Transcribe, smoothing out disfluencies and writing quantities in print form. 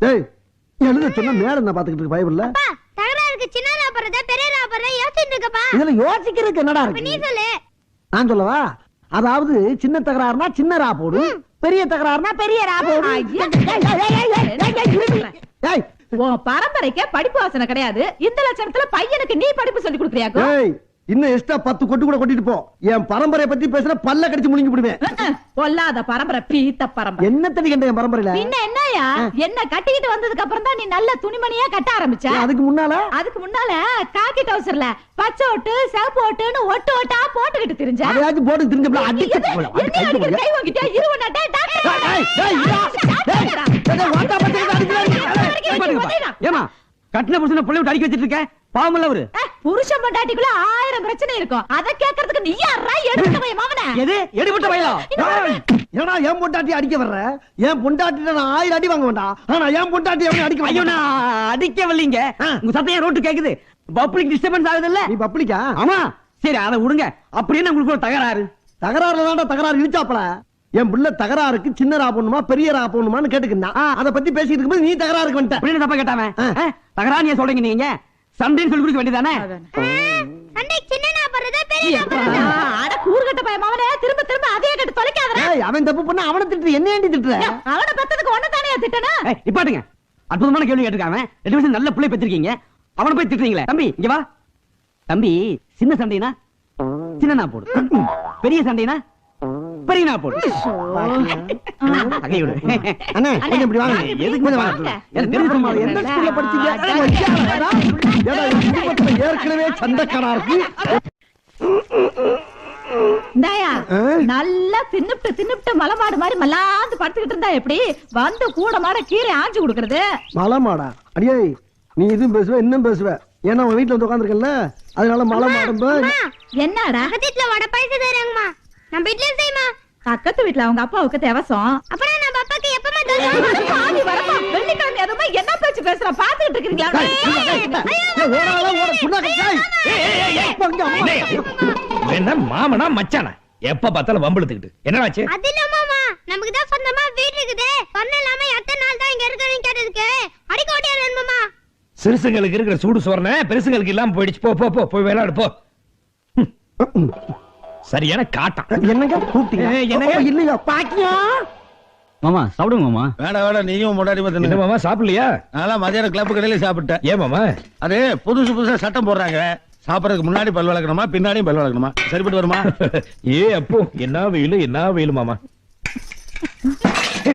டேய் எழுத சொன்னா மேல என்ன பாத்துக்கிட்டு இருக்கு பைபிள்ல? அப்பா தகராறுக்கு சின்னதா போறதா பெரியதா போறதா யோசிச்சுட்டு இருக்கப்பா. இதுல யோசிக்கிறதுக்கு என்னடா இருக்கு? நீ சொல்லு. நான் சொல்லவா? அதாவது சின்ன தகராறுனா சின்ன ரா போடு, பெரிய தகராறுனா பெரிய ரா போடு. ஏய் உன் பரம்பரைக்கே படிப்பு வாசனை கிடையாது. இந்த லட்சணத்துல பையனுக்கு நீ படிப்பு சொல்லி கொடுக்குறியாக்கோ? ஏய் இன்னும் எக்ஸ்ட்ரா 10 கொட்டு கூட கொட்டிட்டு போ. என் பரம்பரையை பத்தி பேசுற பல்ல கடிச்சு முழுங்கி விடுவேன். பொல்லாத பரம்பரை, பீத்த பரம்பரை. என்ன தடி கண்ட என் பரம்பரையில? பின்ன என்னயா, என்ன கட்டிக்கிட்டு வந்ததுக்கு அப்புறம் தான் நீ நல்ல துணிமணியா கட்ட ஆரம்பிச்ச. அதுக்கு முன்னால காக்கி டவுசர்ல பச்சை ஓட்டு சிவப்பு ஓட்டுன்னு ஒட்டு ஒட்டா போட்டுக்கிட்டு திரிஞ்ச. அதையாச்சும் போட்டு திரிஞ்சப்பல அடிச்சு போல. என்ன அடிக்கிற கை வாங்கிட்டியா? இருவனா டேய் ஏமா கட்டின புருஷனை புள்ளை விட்டு அடிக்க வச்சிட்டு இருக்க? பாவமல்ல அவரு. புருஷன் பொண்டாட்டிக்குள்ள 1000 பிரச்சனை இருக்கும். அத கேக்குறதுக்கு நீ யாரா எடுத்த பைய மவனே? எது எடுபட்ட பையலா? ஏன்னா என் பொண்டாட்டி அடிக்க வர்ற? என் பொண்டாட்டிட்ட நான் 1000 அடி வாங்க வேண்டாம். ஆனா என் பொண்டாட்டி அவனை அடிக்க ஐயோ நான் அடிக்க வரலீங்க. உங்க சத்தம் ரோட்டு கேக்குது. பப்ளிக் டிஸ்டர்பன்ஸ் ஆகுது இல்ல? நீ பப்ளிக்கா? ஆமா. சரி அத விடுங்க. அப்படியே உங்களுக்கு ஒரு தகராறு. தகராறுல தான்டா தகராறு இழுச்சாப்பல. என் புள்ள தகராறுக்கு சின்ன ரா போடணுமா பெரிய ரா போடணுமான்னு கேட்டுக்கிட்டான். அத பத்தி பேசிட்டு இருக்கும்போது நீ தகராறுக்கு வந்துட்ட. அப்படின்னு தப்பா கேட்டாவே. தகராறு நீ சொல்றீங்க நீங்க. சண்டைன்னு சொல்லி கொடுக்க வேண்டியதானே? சண்டை சின்னதா போறதா பெரியதா போறதா? அட கூர்கட்ட பைய மவனே, திரும்ப திரும்ப அதே கேட்டு தொலைக்காதடா. ஏய் அவன் தப்பு பண்ணா அவனை திட்டு என்ன ஏண்டி திட்டுற? அவன பெத்ததுக்கு ஒண்ணு தானே திட்டனா? நிப்பாட்டுங்க. அற்புதமான கேள்வி கேட்டிருக்காங்க. 2 வருஷம் நல்ல பிள்ளை பெற்றிருக்கீங்க. அவனை போய் திட்டுறீங்களே. தம்பி இங்க வா. தம்பி சின்ன சண்டைனா சின்னனா போடு, பெரிய சண்டைனா பெரியனா போடு. அகையோடு அண்ணா கொஞ்சம் இப்படி வாங்க. எதுக்கு கொஞ்சம் வாங்க. எனக்கு தெரிஞ்ச மாதிரி எந்த ஸ்கூல்ல படிச்சீங்க? ஏடா இந்த ஏற்கனவே சண்டைக்காரா இருக்கு. இந்தாயா நல்லா தின்னுட்டு மலமாடு மாதிரி மல்லாந்து படுத்துக்கிட்டு இருந்தா எப்படி வந்து கூட மாட கீரை ஆஞ்சு கொடுக்கறது? மலமாடா? அடியே நீ இதுவும் பேசுவ இன்னும் பேசுவ. ஏன்னா உன் வீட்டுல வந்து உட்காந்துருக்கல அதனால மலமாடும். என்னடா பக்கத்துல வடை பைசா தராங்கம்மா. நம்ம வீட்ல செய்யுமா? பக்கத்து வீட்டுல அவங்க அப்பாவுக்கு தேவசம். அப்புறம் நம்ம அப்பாக்கு எப்பமா தருவாங்க? வெள்ளிக்கிழமை எதுவுமே என்ன பேச்சு பேசுற பாத்துக்கிட்டு இருக்கீங்களா? என்ன மாமனா மச்சானா எப்ப பார்த்தாலும் வம்பிழுத்துக்கிட்டு என்னடாச்சு? அது இல்ல மாமா, நமக்கு தான் சொந்தமா வீடு இருக்குது. பண்ண இல்லாம எத்தனை நாள் தான் இங்க இருக்கணும்னு கேட்டதுக்கு அடிக்க ஓட்டியா மாமா. சிறுசுங்களுக்கு இருக்கிற சூடு சோறன பெருசுங்களுக்கு இல்லாம போயிடுச்சு. போ போ போ போய் விளையாடு போ. சரியான காட்டம். என்னங்க கூப்பிட்டீங்க? என்னங்க இல்லையா பாக்கியா? மாமா சாப்பிடுங்க மாமா. வேணா நீயும் முன்னாடி என்ன மாமா சாப்பிடலையா? நான் மதியானம் கிளப் கடையில சாப்பிட்டேன். ஏன் மாமா? அது புதுசா சட்டம் போடுறாங்க. சாப்பிடறதுக்கு முன்னாடி பல் விளக்கணுமா பின்னாடியும் பல் விளக்கணுமா? சரிப்பட்டு வருமா? ஏ அப்போ என்ன வெயிலு மாமா.